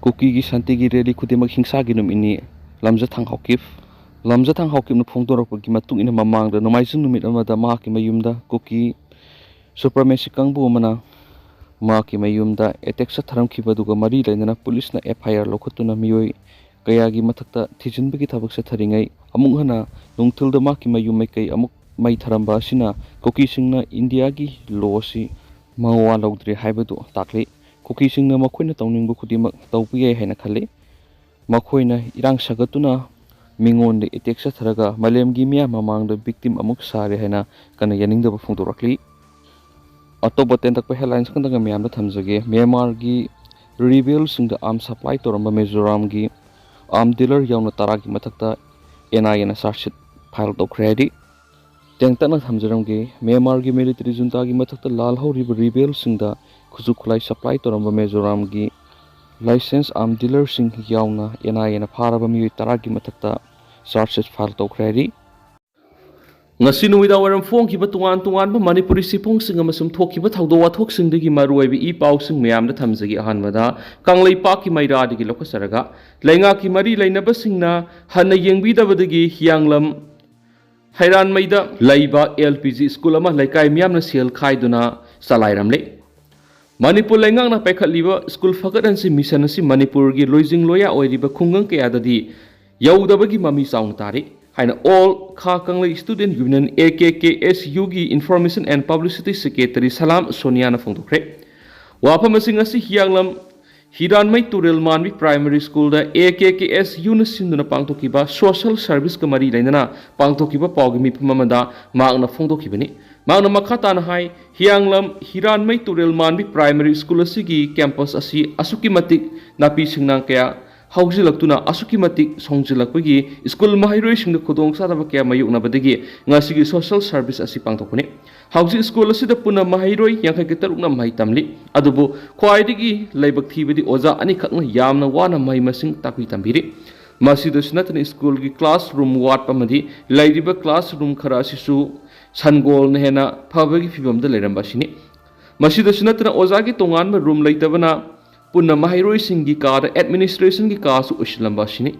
Kuki gi santi gi rally khudimak hingsa gi num ini Lamjathang Haokip. Lamjathang Haokip na phongdorapagi matung ina mamangda nomaijing numit amada mahaki mayumda Kuki supremacy kangbu amana mahaki mayumda attack sa tharamkhibaduga mari lainana police na FIR lokhutuna miyoi kayagi mathakta thijinbagi thabak sa tharingai amung hana nungthulda mahaki mayum mai kai amuk mai tharamba asina Kuki singna India gi law si mawa loudre haibadu takle Kuki singna Makhoina tawningbu khudimak tawpiyai haina khale Makhoina irang sagatuna mingon de attack sa tharaga malemgi miya mamangda victim amuk sare haina kana yaningda phongdorakli Atoba tentak headlines kan daga miyamda thamjage Myanmar gi rebel singda arm supply toramba Mizoram gi arm dealer yauna taragi mathakta NIA na charge file tawkredi tengtana thamjaramge Myanmar gi military junta gi mathakta lal horiba rebel singda khuju khulai supply toramba Mizoram gi license arm dealer sing yauna NIA na pharaba miyoi taragi mathakta charge file tawkredi ngasi nuida waram phone ki batuan tuan ba manipuri sipong sing amasum thoki ba thawdo wa thok sing digi maroi bi paw sing mayam da thamjagi ahan mada kanglei pa ki maira digi lokasaraga lenga ki mari leina ba singna hanna yengbi da badagi hianglam hairan maida laiba LPG school ama laikai miyam na sel khaiduna salairam le Manipur lengang na pekhatliba school fagadan si mission si Manipur gi loijing loya oiriba khungang kaya dadi yaudabagi mami saung tari Haina all Kha Kanglei Student Union AKKSU gi Information and Publicity Secretary Salam Sonia na phongdokre. Wapam asing asi hianglam Hiranmai Turel Manwi Primary School da AKKSU na sinduna pangtokiba social service kamari lainana pangtokiba pawgimi pamamada maang na phongdokibani. Maang na makhata na hai hianglam Hiranmai Turel Manwi Primary School asigi campus asi asuki matik napi singnang kaya Haujilaktuna asuki matik songjilakpagi school mahairoi singda khudong sadaba kya mayukna badagi ngasigi social service asi pangtokune hauji school asida puna mahairoi yangkai ketarukna mahai tamli adubu khwaidigi laibak thibadi oja ani khakna yamna wana mahai masing takui tambiri masida sinatna school gi classroom ward pamadi lairiba classroom khara sisu sangol na hena phabagi phibamda leiramba sini masida sinatna oja gi tongan ma room leitabana Punna mahairoi singi kada administration gi kasu uslamba sini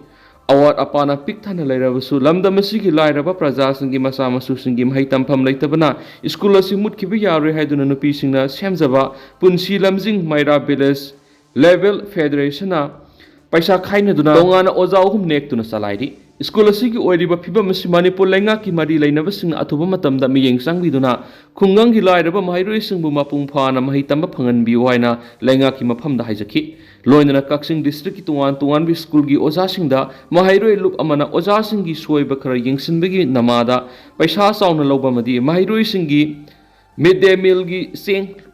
awat apana pikthana lairabasu lamda masigi lairaba praja singi masa masu singi mahai tampham leitabana school asi mutkibi yaroi haiduna nupi singna semjaba punsi lamjing maira village level federation na paisa khaina duna tongana oja hum nek tuna salaidi school asi gi oiriba phibam asi Manipur lenga ki mari lainaba sing athuba matamda miyeng sangbi duna khungang gi lairaba mahairoi singbu mapung phana mahi tamba phangan bi waina lenga ki maphamda haijaki loinana Kaksing district ki tuan bi school gi oja singda mahairoi lup amana oja singi soiba khara yengsinbagi namada paisa sauna loba madi mahairoi singi midday meal gi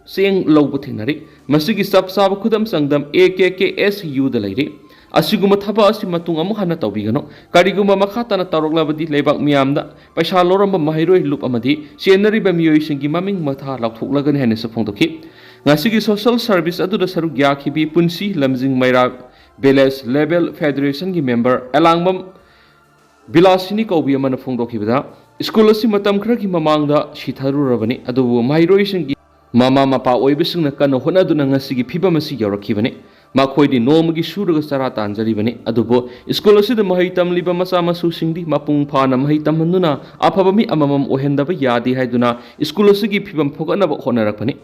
seng lobu thinari masigi sab sab khudam sangdam AKKSU da lairi asiguma thaba asi matung amu hana tawbigano kariguma makhata na taroklabadi leibak miyamda paisa loramba mahairoi lup amadi senari ba miyoi singi maming matha lakthoklagani hene sa phongdoki ngasigi social service aduda saruk yakhibi punsi lamjing maira village level federation gi member elangbam bilasini kaubi amana phongdokibada school asi matam khra gi mamangda sitharurabani adubu mahairoi singi mama mapa oibisingna kana honaduna ngasigi phibam asi yawrakhibani Makhoidi nomagi suraga sara tanjaribani adubo school asida mahai tamliba masa masu singdi mapung phana mahai tamhanduna afabami amamam ohendaba yadi haiduna school asigi phibam phoganaba honarakpani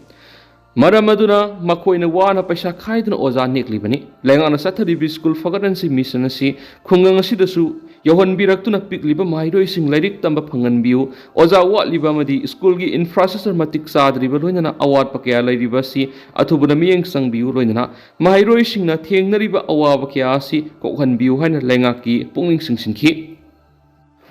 Maramaduna Makhoina wana paisa khaiduna oja neklibani lengana satharibi school fagaransi mission asi khungang asidasu yohon biraktuna pikliba mahairoi sing lairik tamba phangan biu oja watliba madi school gi infrastructure matik sadriba loinana award pakya lairiba si athubuna miyeng sang biu loinana mahairoi singna thengnariba awaba kya si kokhan biu haina lenga ki pungning singsinki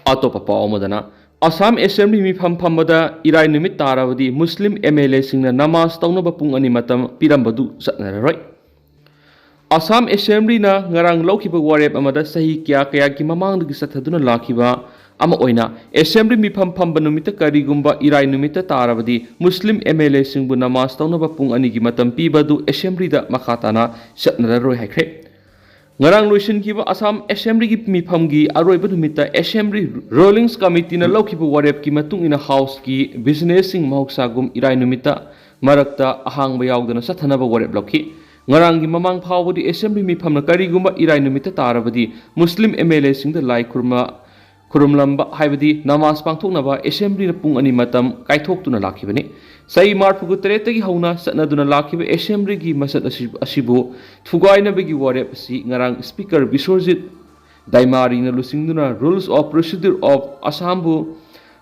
atopa pawmadana Assam Assembly mifam phamada irai numit tarawadi Muslim MLA singna namaz tawnaba pung ani matam pirambadu satnararoi Assam Assembly na ngarang laukiba warep amada sahi kya ki mamangdagi sathaduna lakiba ama oina Assembly mifam phamba numita karigumba irai numita tarawadi Muslim MLA singbu namaz tawnaba pung ani gi matam pibadu Assembly da makhatana satnararoi haikre Ngarang loisin kiba Assam Assembly ki mifam gi aroiba numita Assembly Rulings Committee na laukiba warep ki matung ina house ki business sing mahoksagum irai numita marakta ahangba yaudana sathanaba warep lauki ngarang gi mamang phawdi assembly mi phamna karigumba irai numita tarabadi muslim MLA singda lai khurumlamba haibadi namaz pangthoknaba assembly na pung ani matam kaithoktuna lakhibani sai marpugu teretagi hauna satnaduna lakhiba assembly gi masat asibu thugaina begi warep si ngarang speaker Bisorjit Daimari na lusingduna rules of procedure of Assambu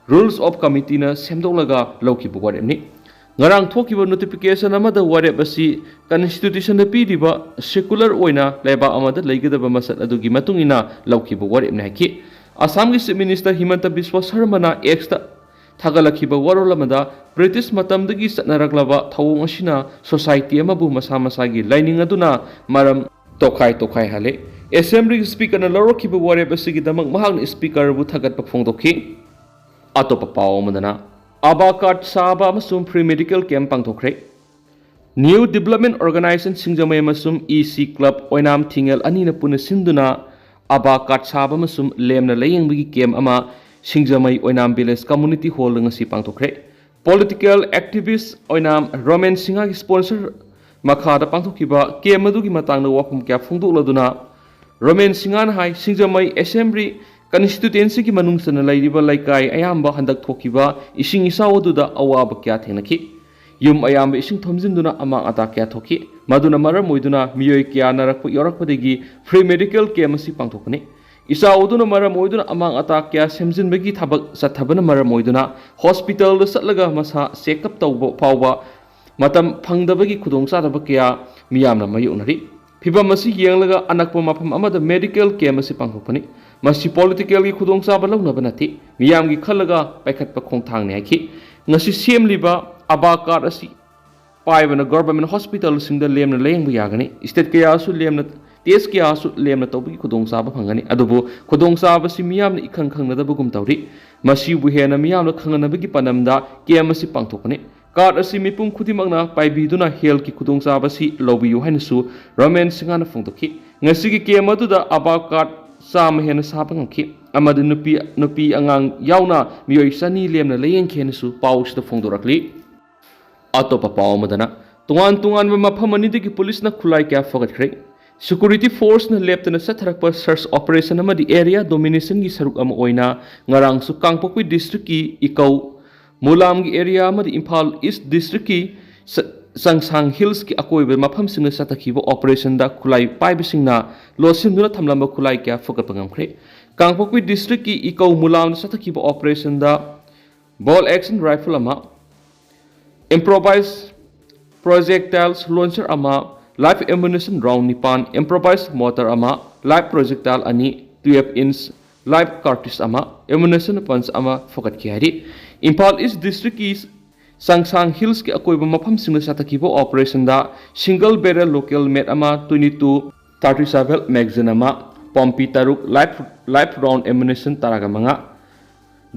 rules of committee na semdolaga laukibu warepni ngarang thokiba notification amada warep asi constitution na pidiba secular oina leba amada leigadaba masat adugi matungina laukibu warepni haki Assam ki Chief Minister Himanta Biswa Sarmana exta thagalakhiba warolamada British matamdagi satnaraklaba thawong asina society amabu masa masagi lining aduna maram tokai hale assembly speaker na lorokhiba warep asigi damak mahang speaker bu thagat phongdokhi atopa paw madana abakat saba amasum free medical camp pangthokre new development organization singjamai amasum EC club oinam thingel anina puna sinduna abakat saba amasum lemna layengbi camp ama singjamai oinam village community hall ngasi pangthokre political activist oinam Roman Singha sponsor makhada pangthokiba camp adugi matangna wafum kya phongdokladuna Roman Singhan hai singjamai assembly constituency ki manungsana lairiba laikai ayamba handak thokiba ising isawaduda awaba kya thenaki yum ayamba ising thomjinduna amang ata kya thoki maduna maram moiduna miyoi kya narakpa yorakpadegi free medical camp asi pangthokani isawaduna maram moiduna amang ata kya semjinbagi thabak sathabana maram moiduna hospital da satlaga masa check up tawba pawba matam phangdabagi khudongchadaba kya miyamna mayunari Pibam masih yenglaga anak pemapam amada medical care masih pangthokpani masih political gi khudongchaba launaba nati miyam gi khalaga paikhatpa khongthang ne ki ngasi semliba abakar asi paibana government hospital singda lemna leyengbu yagani state kaya su lemna test kaya su lemna tawbi khudongchaba phangani adubu khudongchaba si miyam ni ikhang khangnadaba gum tawri masih bu hena miyam la khanganabagi panamda care masih pangthokpani Card asi mipum khudimangna paibiduna health ki khudongchaba si lobiyu hainasu Roman Singhana phongdokhi ngasigi ke maduda aba card sam hena sabangki amadu nupi angang yauna miyoi sani lemna leyeng khenasu pausda phongdorakli atopa paw madana tungan maphamani digi police na khulai kya fogatkre security force na leptana satharakpa search operation amadi area domination gi saruk ama oina ngarang su kangpokui district ki ikau Mulam ki area amadi Imphal East District ki Sangsang Hills ki akoibe mafam singna satakhiba operation da khulai paibe singna losimduna thamlamba khulai kya fokapangamkhre Kangpokwi District ki ikau mulam satakhiba operation da ball action rifle ama improvised projectiles launcher ama live ammunition round nipan improvised mortar ama live projectile ani 12-inch live cartridge ama ammunition punch ama fokat ki hari Imphal East District is Sangsang Hills ki akoiba mafam singna satakhiba operation da single barrel local made ama 22-37 magazine ama pompi taruk live round ammunition taraga manga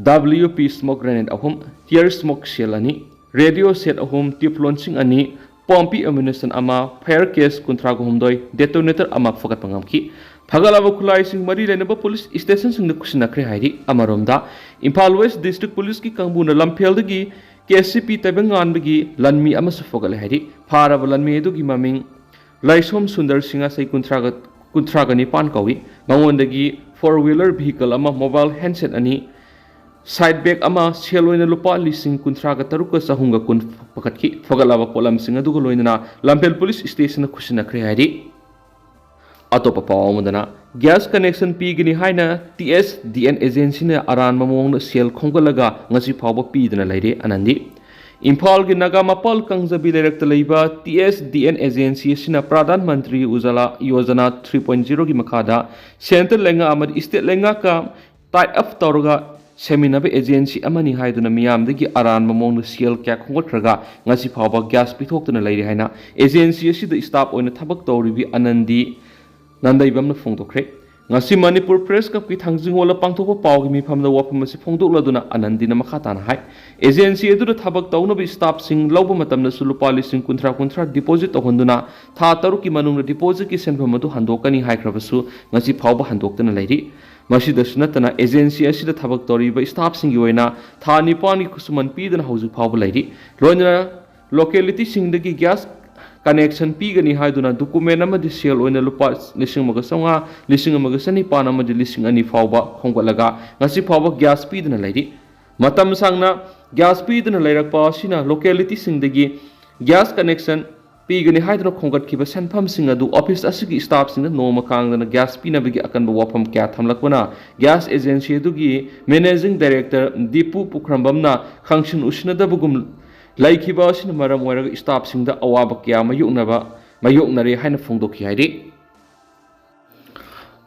WP smoke grenade ahum tear smoke shell ani radio set ahum tip launching ani pompi ammunition ama fire case kuntra gumdoi detonator ama fokat pangamki Phagalaba khulai sing mari lenaba police station sing kusina khre hairi amaromda Imphal West District Police ki kangbuna lamphel dagi KCP tabengan bagi lanmi amasu fogal hairi pharaba lanmi edu gi maming Laisom Sundar Singha sai kuntraga ni pan kawi mangondagi 4-wheeler vehicle ama mobile handset ani side bag ama seloina lupa lising kuntraga taruka sahunga kun pakatki fogalaba polam singa dugo loina lamphel police station kusina khre hairi Atopa pawamudana gas connection pigini haina TSDN agency na aran mamong sel khongalaga ngasi phawba pidna laire anandi Imphal gi naga mapal kangjabi lerekta leiba TSDN agency sina pradhan mantri ujala yojana 3.0 gi makhada central lenga amadi state lenga ka tie up tawraga seminabe agency amani haiduna miyam dagi aran mamong sel kya khongotraga ngasi phawba gas pithoktuna laire haina agency sida staff oina thabak tawribi anandi Nandaibamna phongdokre ngasi Manipur Press Cup ki thangjingola pangthokpa pawgi mifamda wafam asi phongdokladuna anandina makhatana hai agency edu thabak tawnabi staff sing lawba matamna sulupa lising kuntra deposit ohonduna tha taruki manungna deposit ki senfam adu handokani haikrabasu ngasi phawba handoktana lairi masida sunatana agency asida thabak toriba staff sing yoina tha nipani kusuman pidana hauju phawba lairi loina locality singdagi gas connection pigani haiduna document amadi sale oina lupa lising amaga songa lising amaga sani pan amadi lising ani fawba khongkolaga ngasi fawba gas piduna lairi matam sangna gas piduna lairakpa asina locality singdagi gas connection pigani haiduna khongkat kiba senpham singa du office asigi staff singa noma kangdana gas pinabagi akanba wafam kya thamlakwana gas agency dugi managing director Dipu Pukhrambamna khangsin usnadabugum laikhiba asina maram oiraga staff singda awaba kya mayuknare haina phongdokhi hairi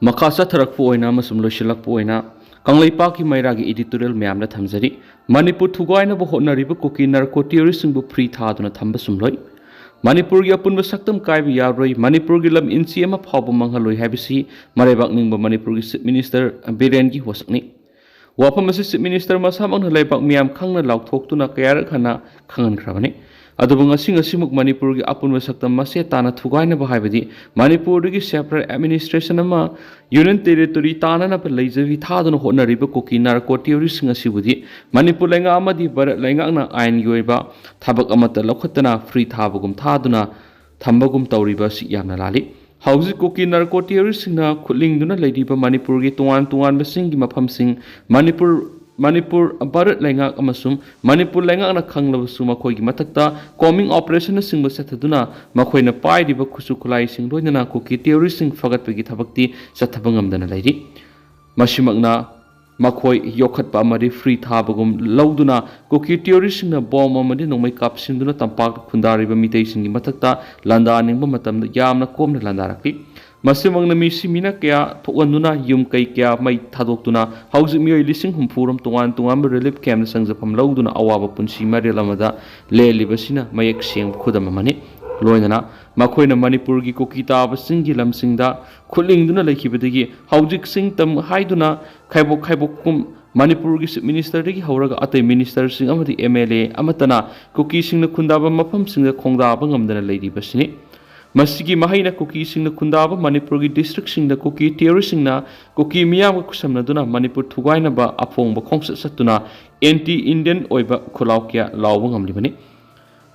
makasa tharakpu oina masum losilakpu oina Kanglaipa mairagi editorial mayamna thamjari Manipur thugaina bo hotnariba Kuki narco terrorist bu free thaduna thamba sumloi Manipur gi apunba saktam kaibi yaroi Manipur gi lam insi ama phawba manghaloi habisi marebak ningba Manipur gi chief minister Biren gi wasakni wafam asi chief minister masamang laibak miyam khangna laukthoktu kayar khana khangan khrabani adubung asimuk Manipur gi apunba saktam mase tana thugaina ba haibadi Manipur gi separate administration ama union territory tana na leijavi thaduna hotnariba Kuki narco terrorist ngasibudi Manipur lenga amadi barat lenga na ain yoiba thabak amata lokhatana free thabagum thaduna thambagum tawriba si yamna lali hauji Kuki narco terrorist na khulingduna leidiba Manipur gi tuan basing gi mafam sing Manipur barat lenga amasum Manipur lenga na khanglabasu makhoi gi matakta combing operation singba sathaduna Makhoina paidiba khusu khulai sing loinana Kuki terrorist sing fagatpagi thabakti sathabangamdana lairi masimakna makhoi yokhatpa amari free thabagum lauduna Kuki terrorist na bomb amadi nongmai kapsinduna tampak khundariba mitei singi matakta landa ningba matamda yamna komna landarakti masimangna misi mina kya thokanduna yum kai kya mai thadoktuna hauji mioi lising humpuram tungan relief camp na sangjapam lauduna awaba punsi marilamada lelibasina mayek seng khudam mani loinana Makhoina Manipur gi Kuki taba singi lamsingda khulingduna lekhibadagi haujik sing tam haiduna khaibok kum Manipur gi minister dagi hauraga atai minister sing amadi MLA amatana Kuki singna khundaba mafam singda khongdaba ngamdana leidibasini Masigi mahaina Kuki singna khundaba Manipur gi district singda Kuki terrorist singna Kuki miyam kusamna duna Manipur thugaina ba apongba khongsa satuna anti Indian oiba khulaukya lawba ngamlibani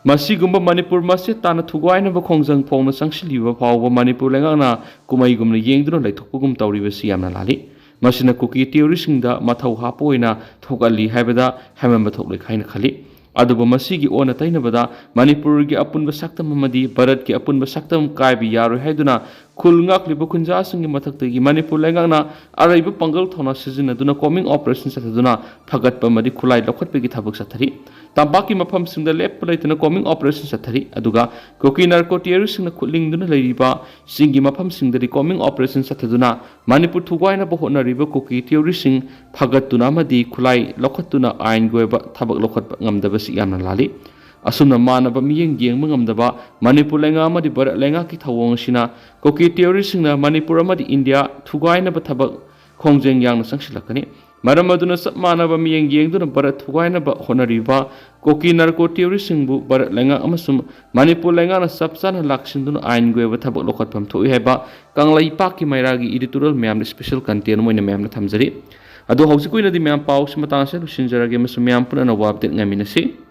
Masigumba Manipur mase tana thugaina ba khongjang phongna sangsiliba phawba Manipur lengana kumaigumna yengduna laithokpugum tawribasi yamna lali masina Kuki terrorist singda mathau hapoina thogali haibada hamamba thoklai khaina khali aduba masigi ona tainabada Manipur gi apunba saktam amadi Bharat gi apunba saktam kaibi yaroi haiduna khul ngakliba khunja singi mathaktagi Manipur lengana araiba pangal thona sijinaduna combing operation sathaduna phagatpa amadi khulai lokhatpagi thabak sathari tambaki mafam singda lep laitana combing operation sathari aduga Kuki narco terrorist singna khulingduna leiriba singi mafam singdari combing operation sathaduna Manipur thugaina ba hotnariba Kuki terrorist sing phagatuna amadi khulai lokhatuna ain goiba thabak lokhatpa ngamdaba si yamna lali asumna manaba miyeng yengma ngamdaba Manipur lenga amadi Bharat lenga ki thawong sina Kuki terrorist singna Manipur amadi India thugaina ba thabak khongjeng yangna sangsilakani Maramaduna sapmanaba miyeng yengduna Bharat thugaina ba honariba Kuki narco terrorist singbu Bharat lenga amasum Manipur lenga na sapsana laksinduna ain goiba thabak lokhatpam thoi heba Kanglaipa mairagi editorial mayam special content moina mayam na thamjari ado hausi koina di mayam pau simatang se lusinjarage masum mayam puna na update ngaminasi